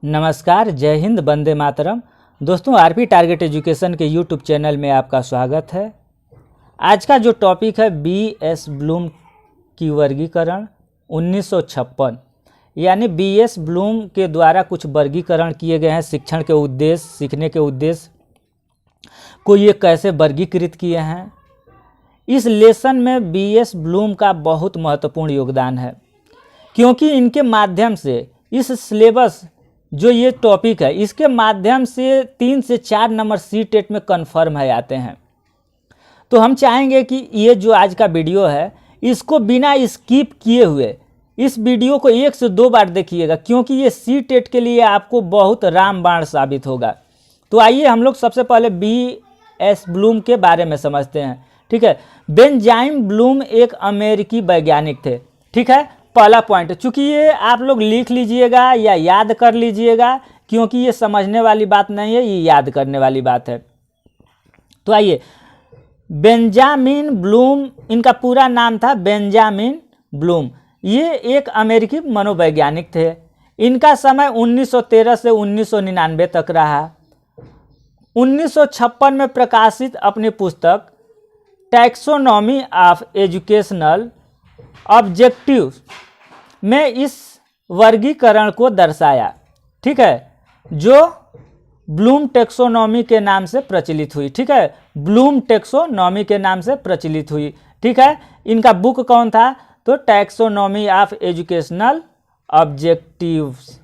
नमस्कार, जय हिंद, वंदे मातरम। दोस्तों, आरपी टारगेट एजुकेशन के यूट्यूब चैनल में आपका स्वागत है। आज का जो टॉपिक है बी.एस. ब्लूम की वर्गीकरण 1956, यानी बी.एस. ब्लूम के द्वारा कुछ वर्गीकरण किए गए हैं। शिक्षण के उद्देश्य, सीखने के उद्देश्य को ये कैसे वर्गीकृत किए हैं। इस लेसन में बी.एस. ब्लूम का बहुत महत्वपूर्ण योगदान है, क्योंकि इनके माध्यम से इस सिलेबस जो ये टॉपिक है, इसके माध्यम से 3 से 4 नंबर सी.टेट में कन्फर्म है आते हैं। तो हम चाहेंगे कि ये जो आज का वीडियो है, इसको बिना स्किप किए हुए इस वीडियो को 1 से 2 बार देखिएगा, क्योंकि ये सी.टेट के लिए आपको बहुत रामबाण साबित होगा। तो आइए हम लोग सबसे पहले बी.एस. ब्लूम के बारे में समझते हैं। ठीक है, बेंजामिन ब्लूम एक अमेरिकी वैज्ञानिक थे। ठीक है, पहला पॉइंट, चूंकि ये आप लोग लिख लीजिएगा या याद कर लीजिएगा, क्योंकि ये समझने वाली बात नहीं है, ये याद करने वाली बात है। तो आइए, बेंजामिन ब्लूम, इनका पूरा नाम था बेंजामिन ब्लूम। ये एक अमेरिकी मनोवैज्ञानिक थे। इनका समय 1913 से 1999 तक रहा। 1956 में प्रकाशित अपनी पुस्तक टैक्सोनॉमी ऑफ एजुकेशनल ऑब्जेक्टिव्स में इस वर्गीकरण को दर्शाया। ठीक है, जो ब्लूम टैक्सोनॉमी के नाम से प्रचलित हुई। ठीक है, ब्लूम टैक्सोनॉमी के नाम से प्रचलित हुई। ठीक है, इनका बुक कौन था? तो टैक्सोनॉमी ऑफ एजुकेशनल ऑब्जेक्टिव्स।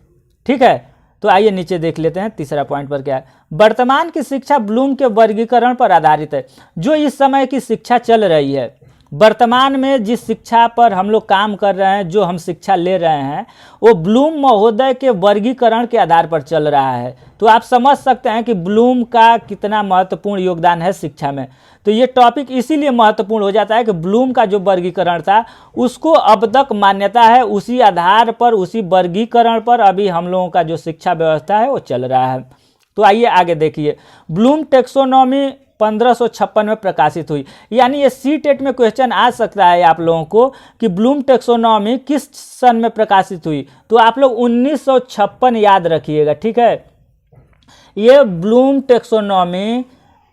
ठीक है, तो आइए नीचे देख लेते हैं तीसरा पॉइंट पर क्या है। वर्तमान की शिक्षा ब्लूम के वर्गीकरण पर आधारित है। जो इस समय की शिक्षा चल रही है, वर्तमान में जिस शिक्षा पर हम लोग काम कर रहे हैं, जो हम शिक्षा ले रहे हैं, वो ब्लूम महोदय के वर्गीकरण के आधार पर चल रहा है। तो आप समझ सकते हैं कि ब्लूम का कितना महत्वपूर्ण योगदान है शिक्षा में। तो ये टॉपिक इसीलिए महत्वपूर्ण हो जाता है कि ब्लूम का जो वर्गीकरण था, उसको अब तक मान्यता है। उसी आधार पर, उसी वर्गीकरण पर अभी हम लोगों का जो शिक्षा व्यवस्था है वो चल रहा है। तो आइए आगे देखिए। ब्लूम टैक्सोनॉमी 1556 में प्रकाशित हुई। यानी ये सी.टेट में क्वेश्चन आ सकता है आप लोगों को कि ब्लूम टैक्सोनॉमी किस सन में प्रकाशित हुई। तो आप लोग 1956 याद रखिएगा। ठीक है, ये ब्लूम टैक्सोनॉमी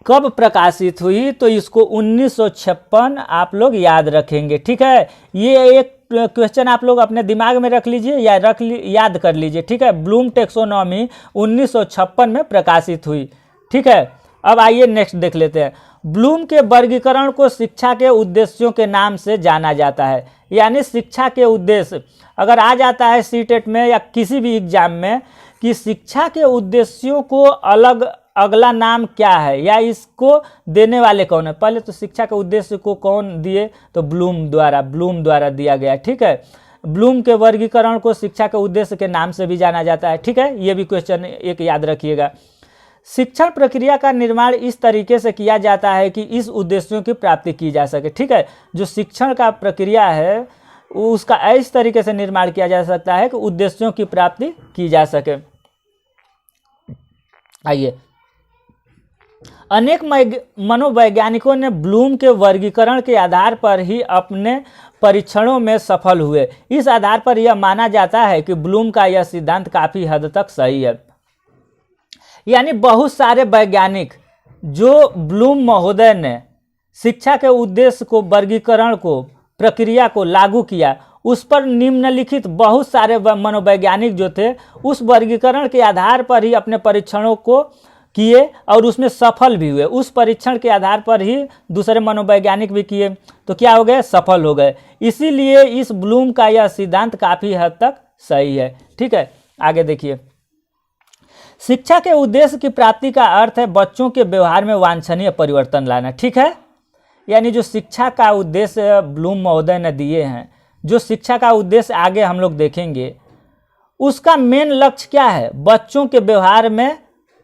कब प्रकाशित हुई, तो इसको 1956 आप लोग याद रखेंगे। ठीक है, ये एक क्वेश्चन आप लोग अपने दिमाग में रख लीजिए या याद कर लीजिए। ठीक है, ब्लूम टैक्सोनॉमी 1956 में प्रकाशित हुई। ठीक है, अब आइए नेक्स्ट देख लेते हैं। ब्लूम के वर्गीकरण को शिक्षा के उद्देश्यों के नाम से जाना जाता है। यानी शिक्षा के उद्देश्य अगर आ जाता है सी.टेट में या किसी भी एग्जाम में कि शिक्षा के उद्देश्यों को अलग अगला नाम क्या है या इसको देने वाले कौन है। पहले तो शिक्षा के उद्देश्य को कौन दिए, तो ब्लूम द्वारा दिया गया। ठीक है, ब्लूम के वर्गीकरण को शिक्षा के उद्देश्य के नाम से भी जाना जाता है। ठीक है, ये भी क्वेश्चन एक याद रखिएगा। शिक्षण प्रक्रिया का निर्माण इस तरीके से किया जाता है कि इस उद्देश्यों की प्राप्ति की जा सके। ठीक है, जो शिक्षण का प्रक्रिया है उसका इस तरीके से निर्माण किया जा सकता है कि उद्देश्यों की प्राप्ति की जा सके। आइए, अनेक मनोवैज्ञानिकों ने ब्लूम के वर्गीकरण के आधार पर ही अपने परीक्षणों में सफल हुए। इस आधार पर यह माना जाता है कि ब्लूम का यह सिद्धांत काफी हद तक सही है। यानी बहुत सारे वैज्ञानिक जो ब्लूम महोदय ने शिक्षा के उद्देश्य को, वर्गीकरण को, प्रक्रिया को लागू किया, उस पर निम्नलिखित बहुत सारे मनोवैज्ञानिक जो थे उस वर्गीकरण के आधार पर ही अपने परीक्षणों को किए और उसमें सफल भी हुए। उस परीक्षण के आधार पर ही दूसरे मनोवैज्ञानिक भी किए, तो क्या हो गए? सफल हो गए। इसीलिए इस ब्लूम का यह सिद्धांत काफ़ी हद तक सही है। ठीक है, आगे देखिए। शिक्षा के उद्देश्य की प्राप्ति का अर्थ है बच्चों के व्यवहार में वांछनीय परिवर्तन लाना। ठीक है, यानी जो शिक्षा का उद्देश्य ब्लूम महोदय ने दिए हैं, जो शिक्षा का उद्देश्य आगे हम लोग देखेंगे, उसका मेन लक्ष्य क्या है? बच्चों के व्यवहार में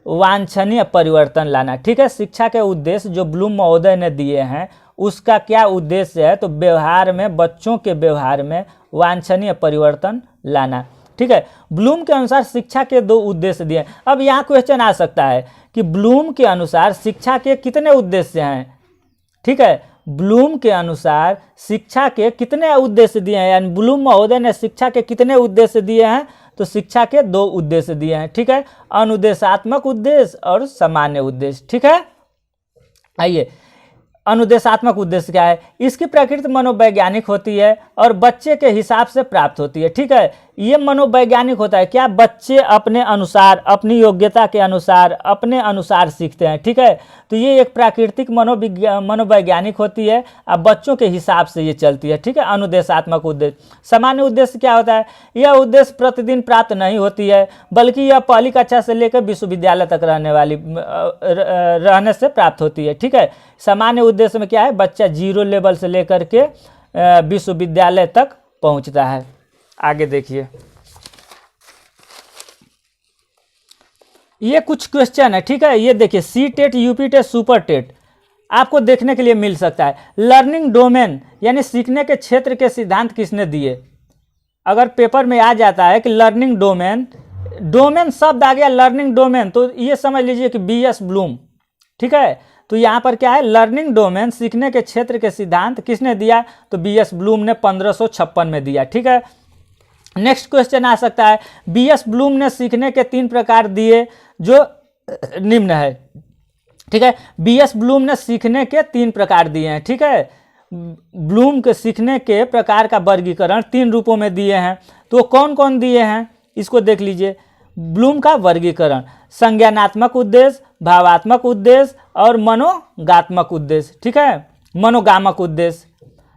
वांछनीय परिवर्तन लाना। ठीक है, शिक्षा के उद्देश्य जो ब्लूम महोदय ने दिए हैं उसका क्या उद्देश्य है? तो व्यवहार में, बच्चों के व्यवहार में वांछनीय परिवर्तन लाना। ठीक है, ब्लूम के अनुसार शिक्षा के 2 उद्देश्य दिए। अब यहाँ क्वेश्चन आ सकता है कि ब्लूम के अनुसार शिक्षा के कितने उद्देश्य हैं। ठीक है, ब्लूम के अनुसार शिक्षा के कितने उद्देश्य दिए हैं, यानी ब्लूम महोदय ने शिक्षा के कितने उद्देश्य दिए हैं, तो शिक्षा के 2 उद्देश्य दिए हैं, ठीक है, अनुदेशात्मक उद्देश्य और सामान्य उद्देश्य, ठीक है। आइए, अनुदेशात्मक उद्देश्य क्या है? इसकी प्रकृति मनोवैज्ञानिक होती है और बच्चे के हिसाब से प्राप्त होती है, ठीक है। ये मनोवैज्ञानिक होता है, क्या बच्चे अपने अनुसार, अपनी योग्यता के अनुसार, अपने अनुसार सीखते हैं, ठीक है। तो ये एक प्राकृतिक मनोवैज्ञानिक होती है, अब बच्चों के हिसाब से ये चलती है, ठीक है। अनुदेशात्मक उद्देश्य। सामान्य उद्देश्य क्या होता है? यह उद्देश्य प्रतिदिन प्राप्त नहीं होती है, बल्कि यह पहली कक्षा से लेकर विश्वविद्यालय तक रहने से प्राप्त होती है, ठीक है। सामान्य उद्देश्य में क्या है? बच्चा 0 लेवल से लेकर के विश्वविद्यालय तक पहुंचता है। आगे देखिए, ये कुछ क्वेश्चन है, ठीक है। ये देखिए, C TET, UP TET, super TET आपको देखने के लिए मिल सकता है। लर्निंग डोमेन यानी सीखने के क्षेत्र के सिद्धांत किसने दिए? अगर पेपर में आ जाता है कि लर्निंग डोमेन, डोमेन शब्द आ गया लर्निंग डोमेन, तो ये समझ लीजिए कि बीएस ब्लूम, ठीक है। तो यहाँ पर क्या है? लर्निंग डोमेन, सीखने के क्षेत्र के सिद्धांत किसने दिया? तो बीएस ब्लूम ने 1556 में दिया, ठीक है। नेक्स्ट क्वेश्चन आ सकता है, बीएस ब्लूम ने सीखने के 3 प्रकार दिए जो निम्न है, ठीक है। बीएस ब्लूम ने सीखने के 3 प्रकार दिए हैं, ठीक है। ब्लूम के सीखने के प्रकार का वर्गीकरण 3 रूपों में दिए हैं, तो कौन कौन दिए हैं इसको देख लीजिए। ब्लूम का वर्गीकरण, संज्ञानात्मक उद्देश्य, भावात्मक उद्देश्य और मनोगात्मक उद्देश्य, ठीक है, मनोगामक उद्देश्य।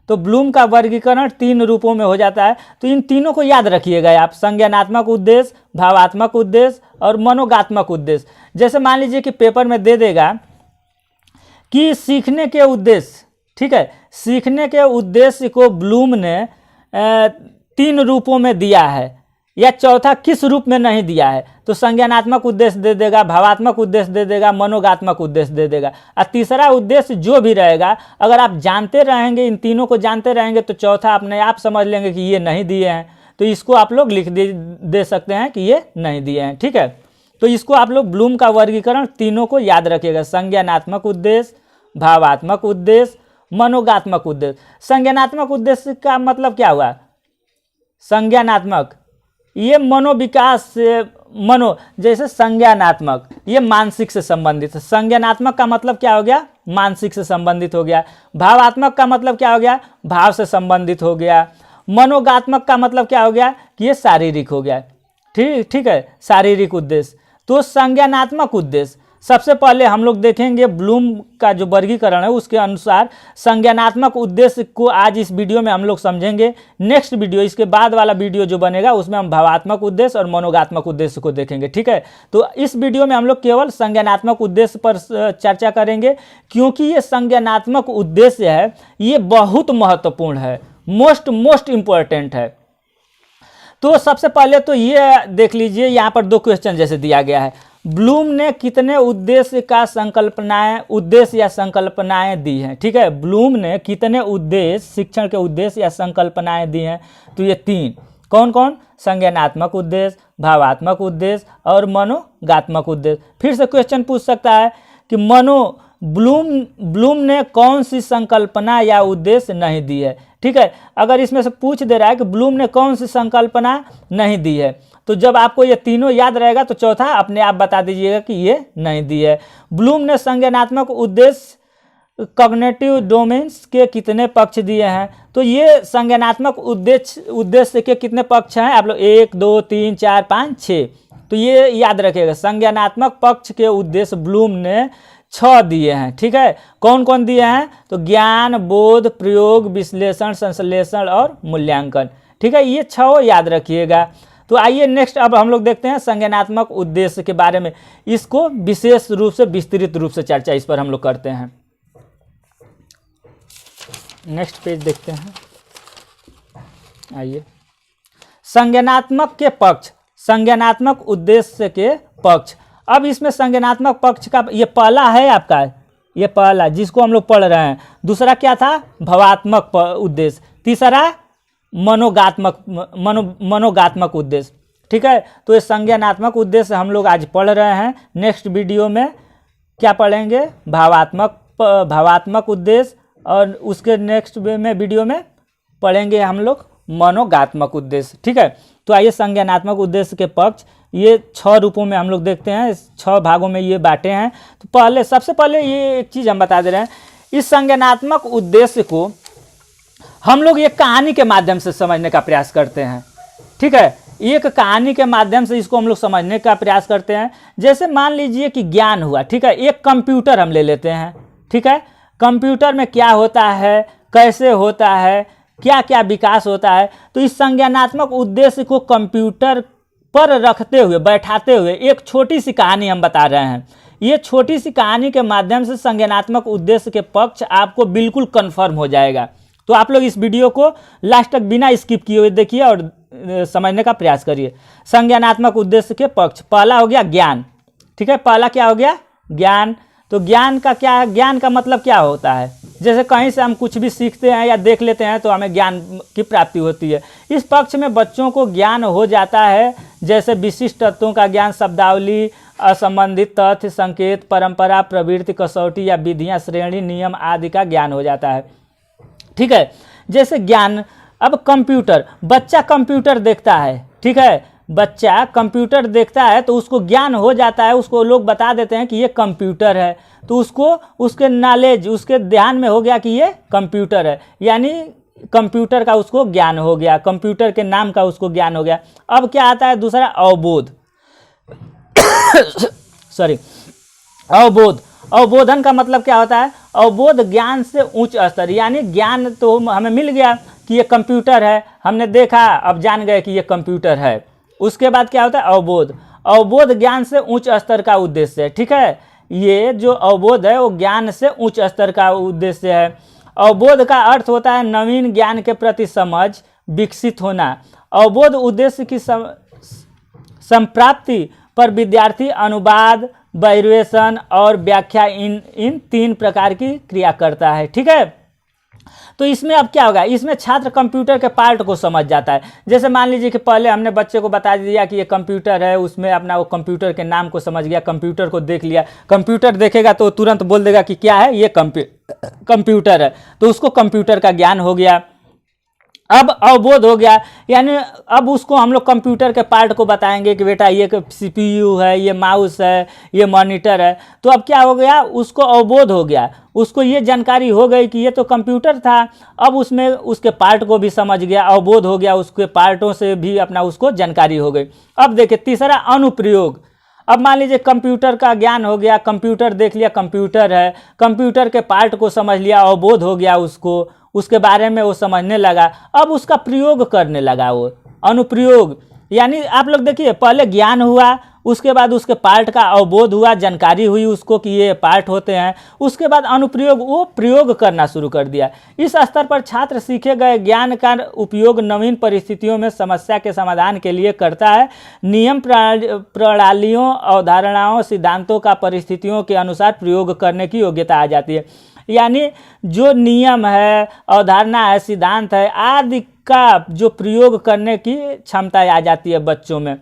तो ब्लूम का वर्गीकरण 3 रूपों में हो जाता है, तो इन तीनों को याद रखिएगा आप, संज्ञानात्मक उद्देश्य, भावात्मक उद्देश्य और मनोगात्मक उद्देश्य। जैसे मान लीजिए कि पेपर में दे देगा कि सीखने के उद्देश्य, ठीक है, सीखने के उद्देश्य को ब्लूम ने 3 रूपों में दिया है, या चौथा किस रूप में नहीं दिया है, तो संज्ञानात्मक उद्देश्य दे देगा, भावात्मक उद्देश्य दे देगा, मनोगात्मक उद्देश्य दे देगा। और तीसरा उद्देश्य जो भी रहेगा, अगर आप जानते रहेंगे, इन तीनों को जानते रहेंगे, तो चौथा अपने आप समझ लेंगे कि ये नहीं दिए हैं, तो इसको आप लोग लिख दे सकते हैं कि ये नहीं दिए हैं, ठीक है। तो इसको आप लोग ब्लूम का वर्गीकरण तीनों को याद रखिएगा, संज्ञानात्मक उद्देश्य, भावात्मक उद्देश्य, मनोगात्मक उद्देश्य। संज्ञानात्मक उद्देश्य का मतलब क्या हुआ? संज्ञानात्मक, ये मनोविकास से, जैसे संज्ञानात्मक ये मानसिक से संबंधित है, संज्ञानात्मक का मतलब क्या हो गया? मानसिक से संबंधित हो गया। भावात्मक का मतलब क्या हो गया? भाव से संबंधित हो गया। मनोगात्मक का मतलब क्या हो गया? कि ये शारीरिक हो गया, ठीक है, शारीरिक उद्देश्य। तो संज्ञानात्मक उद्देश्य सबसे पहले हम लोग देखेंगे, ब्लूम का जो वर्गीकरण है उसके अनुसार संज्ञानात्मक उद्देश्य को आज इस वीडियो में हम लोग समझेंगे। नेक्स्ट वीडियो, इसके बाद वाला वीडियो जो बनेगा उसमें हम भावात्मक उद्देश्य और मनोगात्मक उद्देश्य को देखेंगे, ठीक है। तो इस वीडियो में हम लोग केवल संज्ञानात्मक उद्देश्य पर चर्चा करेंगे, क्योंकि ये संज्ञानात्मक उद्देश्य है, ये बहुत महत्वपूर्ण है, मोस्ट इम्पोर्टेंट है। तो सबसे पहले तो ये देख लीजिए, यहाँ पर 2 क्वेश्चन जैसे दिया गया है, ब्लूम ने कितने उद्देश्य का उद्देश्य या संकल्पनाएं दी हैं, ठीक है। ब्लूम ने कितने उद्देश्य, शिक्षण के उद्देश्य या संकल्पनाएं दी हैं? तो ये 3, कौन कौन? संज्ञानात्मक उद्देश्य, भावात्मक उद्देश्य और मनोगात्मक उद्देश्य। फिर से क्वेश्चन पूछ सकता है कि ब्लूम ने कौन सी संकल्पना या उद्देश्य नहीं दी है, ठीक है। अगर इसमें से पूछ दे रहा है कि ब्लूम ने कौन सी संकल्पना नहीं दी है, तो जब आपको ये तीनों याद रहेगा तो चौथा अपने आप बता दीजिएगा कि ये नहीं दी है। ब्लूम ने संज्ञानात्मक उद्देश्य कॉग्निटिव डोमेन्स के कितने पक्ष दिए हैं? तो ये संज्ञानात्मक उद्देश्य के कितने पक्ष हैं? आप लोग 1 2 3 4 5 6, तो ये याद रखिएगा। संज्ञानात्मक पक्ष के उद्देश्य ब्लूम ने 6 दिए हैं, ठीक है। कौन कौन दिए हैं? तो ज्ञान, बोध, प्रयोग, विश्लेषण, संश्लेषण और मूल्यांकन, ठीक है। ये 6 याद रखिएगा। तो आइए नेक्स्ट अब हम लोग देखते हैं संज्ञानात्मक उद्देश्य के बारे में, इसको विशेष रूप से, विस्तृत रूप से चर्चा इस पर हम लोग करते हैं। नेक्स्ट पेज देखते हैं। आइए, संज्ञानात्मक के पक्ष, संज्ञानात्मक उद्देश्य के पक्ष। अब इसमें संज्ञानात्मक पक्ष का ये पहला है आपका, ये पहला जिसको हम लोग पढ़ रहे हैं। दूसरा क्या था? भावात्मक उद्देश्य। तीसरा मनोगात्मक उद्देश्य, ठीक है। तो ये संज्ञानात्मक उद्देश्य हम लोग आज पढ़ रहे हैं। नेक्स्ट वीडियो में क्या पढ़ेंगे? भावात्मक उद्देश्य, और उसके नेक्स्ट में वीडियो में पढ़ेंगे हम लोग मनोगात्मक उद्देश्य, ठीक है। तो आइए संज्ञानात्मक उद्देश्य के पक्ष ये 6 रूपों में हम लोग देखते हैं, 6 भागों में ये बांटे हैं। तो पहले सबसे पहले ये एक चीज़ हम बता दे रहे हैं, इस संज्ञानात्मक उद्देश्य को हम लोग एक कहानी के माध्यम से समझने का प्रयास करते हैं। ठीक है, एक कहानी के माध्यम से इसको हम लोग समझने का प्रयास करते हैं। जैसे मान लीजिए कि ज्ञान हुआ, ठीक है, एक कंप्यूटर हम ले लेते हैं। ठीक है, कंप्यूटर में क्या होता है, कैसे होता है, क्या क्या विकास होता है। तो इस संज्ञानात्मक उद्देश्य को कंप्यूटर पर रखते हुए, बैठाते हुए एक छोटी सी कहानी हम बता रहे हैं। ये छोटी सी कहानी के माध्यम से संज्ञानात्मक उद्देश्य के पक्ष आपको बिल्कुल कन्फर्म हो जाएगा। तो आप लोग इस वीडियो को लास्ट तक बिना स्किप किए हुए देखिए और समझने का प्रयास करिए। संज्ञानात्मक उद्देश्य के पक्ष, पहला हो गया ज्ञान। ठीक है, पहला क्या हो गया, ज्ञान। तो ज्ञान का क्या है, ज्ञान का मतलब क्या होता है। जैसे कहीं से हम कुछ भी सीखते हैं या देख लेते हैं तो हमें ज्ञान की प्राप्ति होती है। इस पक्ष में बच्चों को ज्ञान हो जाता है, जैसे विशिष्ट तत्वों का ज्ञान, शब्दावली, असंबंधित तथ्य, संकेत, परंपरा, प्रवृत्ति, कसौटी या विधियां, श्रेणी, नियम आदि का ज्ञान हो जाता है। ठीक है, जैसे ज्ञान, अब कंप्यूटर, बच्चा कंप्यूटर देखता है। ठीक है, बच्चा कंप्यूटर देखता है तो उसको ज्ञान हो जाता है, उसको लोग बता देते हैं कि ये कंप्यूटर है, तो उसको उसके नॉलेज, उसके ध्यान में हो गया कि ये कंप्यूटर है, यानी कंप्यूटर का उसको ज्ञान हो गया, कंप्यूटर के नाम का उसको ज्ञान हो गया। अब क्या आता है दूसरा, अवबोध। सॉरी, अवबोध। अवबोधन का मतलब क्या होता है, अवबोध ज्ञान से उच्च स्तर, यानी ज्ञान तो हमें मिल गया कि ये कंप्यूटर है, हमने देखा, अब जान गए कि ये कंप्यूटर है। उसके बाद क्या होता है, अवबोध। अवबोध ज्ञान से उच्च स्तर का उद्देश्य है। ठीक है, ये जो अवबोध है वो ज्ञान से उच्च स्तर का उद्देश्य है। अवबोध का अर्थ होता है नवीन ज्ञान के प्रति समझ विकसित होना। अवबोध उद्देश्य की संप्राप्ति पर विद्यार्थी अनुवाद, व्याख्यान और व्याख्या इन 3 प्रकार की क्रिया करता है। ठीक है, तो इसमें अब क्या होगा, इसमें छात्र कंप्यूटर के पार्ट को समझ जाता है। जैसे मान लीजिए कि पहले हमने बच्चे को बता दिया कि ये कंप्यूटर है, उसमें अपना वो कंप्यूटर के नाम को समझ गया, कंप्यूटर को देख लिया। कंप्यूटर देखेगा तो तुरंत बोल देगा कि क्या है, ये कंप्यूटर है, तो उसको कंप्यूटर का ज्ञान हो गया। अब अवबोध हो गया, यानी अब उसको हम लोग कंप्यूटर के पार्ट को बताएंगे कि बेटा ये CPU है, ये माउस है, ये मॉनिटर है। तो अब क्या हो गया, उसको अवबोध हो गया, उसको ये जानकारी हो गई कि ये तो कंप्यूटर था। अब उसमें उसके पार्ट को भी समझ गया, अवबोध हो गया, उसके पार्टों से भी अपना उसको जानकारी हो गई। अब देखिए तीसरा, अनुप्रयोग। अब मान लीजिए कंप्यूटर का ज्ञान हो गया, कंप्यूटर देख लिया, कंप्यूटर है, कंप्यूटर के पार्ट को समझ लिया, अवबोध हो गया उसको, उसके बारे में वो समझने लगा। अब उसका प्रयोग करने लगा, वो अनुप्रयोग। यानी आप लोग देखिए, पहले ज्ञान हुआ, उसके बाद उसके पार्ट का अवबोध हुआ, जानकारी हुई उसको कि ये पार्ट होते हैं, उसके बाद अनुप्रयोग, वो प्रयोग करना शुरू कर दिया। इस स्तर पर छात्र सीखे गए ज्ञान का उपयोग नवीन परिस्थितियों में समस्या के समाधान के लिए करता है। नियम, प्रणालियों, अवधारणाओं, सिद्धांतों का परिस्थितियों के अनुसार प्रयोग करने की योग्यता आ जाती है। यानी जो नियम है, अवधारणा है, सिद्धांत है आदि का जो प्रयोग करने की क्षमता आ जाती है बच्चों में।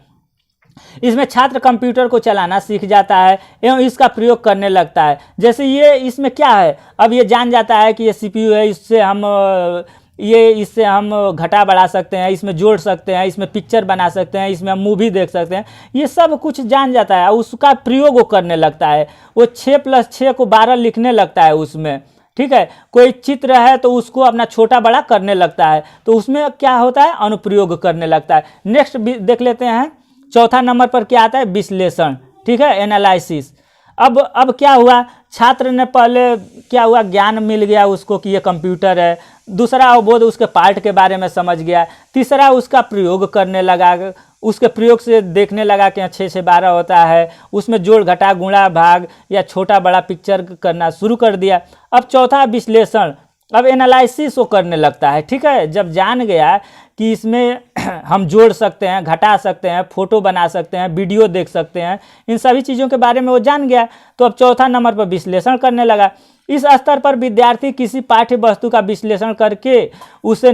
इसमें छात्र कंप्यूटर को चलाना सीख जाता है एवं इसका प्रयोग करने लगता है। जैसे ये इसमें क्या है, अब ये जान जाता है कि ये CPU है, इससे हम घटा बढ़ा सकते हैं, इसमें जोड़ सकते हैं, इसमें पिक्चर बना सकते हैं, इसमें हम मूवी देख सकते हैं, ये सब कुछ जान जाता है। उसका प्रयोग वो करने लगता है, वो 6 + 6 को 12 लिखने लगता है उसमें। ठीक है, कोई चित्र है तो उसको अपना छोटा बड़ा करने लगता है, तो उसमें क्या होता है, अनुप्रयोग करने लगता है। नेक्स्ट देख लेते हैं, चौथा नंबर पर क्या आता है, विश्लेषण। ठीक है, एनालिसिस। अब क्या हुआ, छात्र ने पहले क्या हुआ, ज्ञान मिल गया उसको कि ये कंप्यूटर है। दूसरा अवबोध, उसके पार्ट के बारे में समझ गया। तीसरा उसका प्रयोग करने लगा, उसके प्रयोग से देखने लगा कि 6 से 12 होता है, उसमें जोड़ घटा गुणा भाग या छोटा बड़ा पिक्चर करना शुरू कर दिया। अब चौथा विश्लेषण, अब एनालिसिस वो करने लगता है। ठीक है, जब जान गया कि इसमें हम जोड़ सकते हैं, घटा सकते हैं, फोटो बना सकते हैं, वीडियो देख सकते हैं, इन सभी चीज़ों के बारे में वो जान गया, तो अब चौथा नंबर पर विश्लेषण करने लगा। इस स्तर पर विद्यार्थी किसी पाठ्य वस्तु का विश्लेषण करके उसे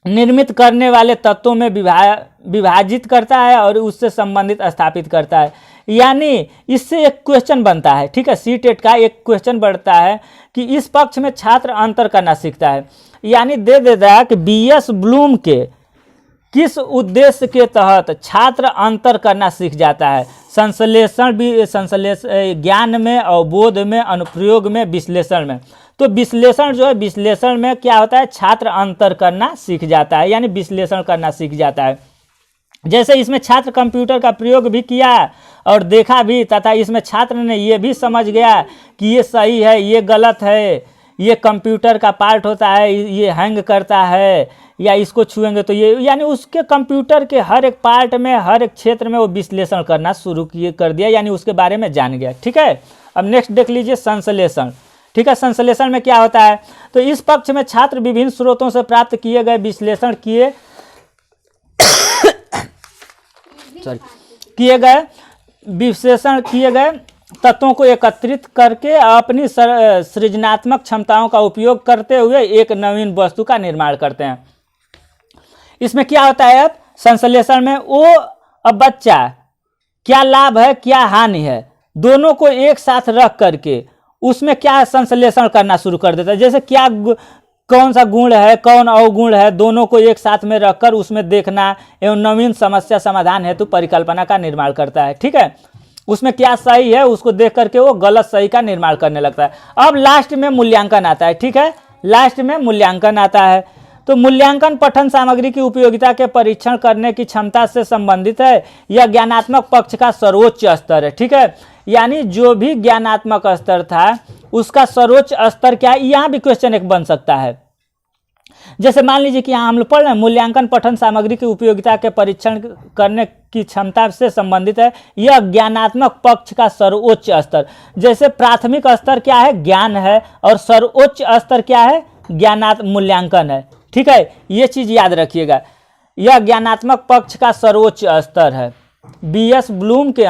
निर्मित करने वाले तत्वों में विभाजित करता है और उससे संबंधित स्थापित करता है। यानी इससे एक क्वेश्चन बनता है। ठीक है, CTET का एक क्वेश्चन बढ़ता है कि इस पक्ष में छात्र अंतर करना सीखता है। यानी दे देता है कि BS ब्लूम के किस उद्देश्य के तहत छात्र अंतर करना सीख जाता है? संश्लेषण ज्ञान में, अवबोध में, अनुप्रयोग में, विश्लेषण में। तो विश्लेषण जो है, विश्लेषण में क्या होता है? छात्र अंतर करना सीख जाता है, यानी विश्लेषण करना सीख जाता है। जैसे इसमें छात्र कंप्यूटर का प्रयोग भी किया और देखा भी, तथा इसमें छात्र ने ये भी समझ गया कि ये सही है, ये गलत है, ये कंप्यूटर का पार्ट होता है, ये हैंग करता है, या इसको छुएंगे तो ये, यानी उसके कंप्यूटर के हर एक पार्ट में, हर एक क्षेत्र में वो विश्लेषण करना शुरू कर दिया, यानी उसके बारे में जान गया। ठीक है, अब नेक्स्ट देख लीजिए संश्लेषण। ठीक है, संश्लेषण में क्या होता है? तो इस पक्ष में छात्र विभिन्न स्रोतों से प्राप्त किए गए विश्लेषण किए गए तत्वों को एकत्रित करके अपनी सृजनात्मक क्षमताओं का उपयोग करते हुए एक नवीन वस्तु का निर्माण करते हैं। इसमें क्या होता है? अब संश्लेषण में अब बच्चा क्या लाभ है, क्या हानि है, दोनों को एक साथ रख करके उसमें क्या संश्लेषण करना शुरू कर देता है। जैसे क्या कौन सा गुण है, कौन अवगुण है, दोनों को एक साथ में रखकर उसमें देखना एवं नवीन समस्या समाधान हेतु परिकल्पना का निर्माण करता है। ठीक है, उसमें क्या सही है उसको देख करके वो गलत सही का निर्माण करने लगता है। अब लास्ट में मूल्यांकन आता है। ठीक है, लास्ट में मूल्यांकन आता है। तो मूल्यांकन पठन सामग्री की उपयोगिता के परीक्षण करने की क्षमता से संबंधित है। यह ज्ञानात्मक पक्ष का सर्वोच्च स्तर है। ठीक है, यानी जो भी ज्ञानात्मक स्तर था उसका सर्वोच्च स्तर क्या है, यहाँ भी क्वेश्चन एक बन सकता है। जैसे मान लीजिए कि यहाँ हम लोग पढ़ रहे हैं मूल्यांकन पठन सामग्री की उपयोगिता के परीक्षण करने की क्षमता से संबंधित है। यह ज्ञानात्मक पक्ष का सर्वोच्च स्तर। जैसे प्राथमिक स्तर क्या है? ज्ञान है, और सर्वोच्च स्तर क्या है? ज्ञानात्मक मूल्यांकन है। ठीक है, ये चीज याद रखिएगा, यह ज्ञानात्मक पक्ष का सर्वोच्च स्तर है। बीएस ब्लूम के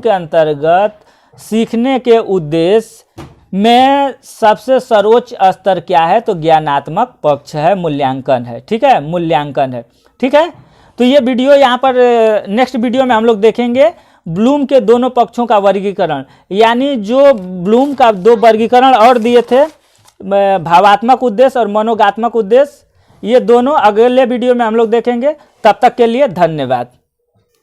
अंतर्गत सीखने के उद्देश्य में सबसे सर्वोच्च स्तर क्या है? तो ज्ञानात्मक पक्ष है, मूल्यांकन है। ठीक है, मूल्यांकन है। ठीक है, तो ये वीडियो यहाँ पर नेक्स्ट वीडियो में हम लोग देखेंगे ब्लूम के दोनों पक्षों का वर्गीकरण, यानी जो ब्लूम का 2 वर्गीकरण और दिए थे, भावात्मक उद्देश्य और मनोगात्मक उद्देश्य, ये दोनों अगले वीडियो में हम लोग देखेंगे। तब तक के लिए धन्यवाद।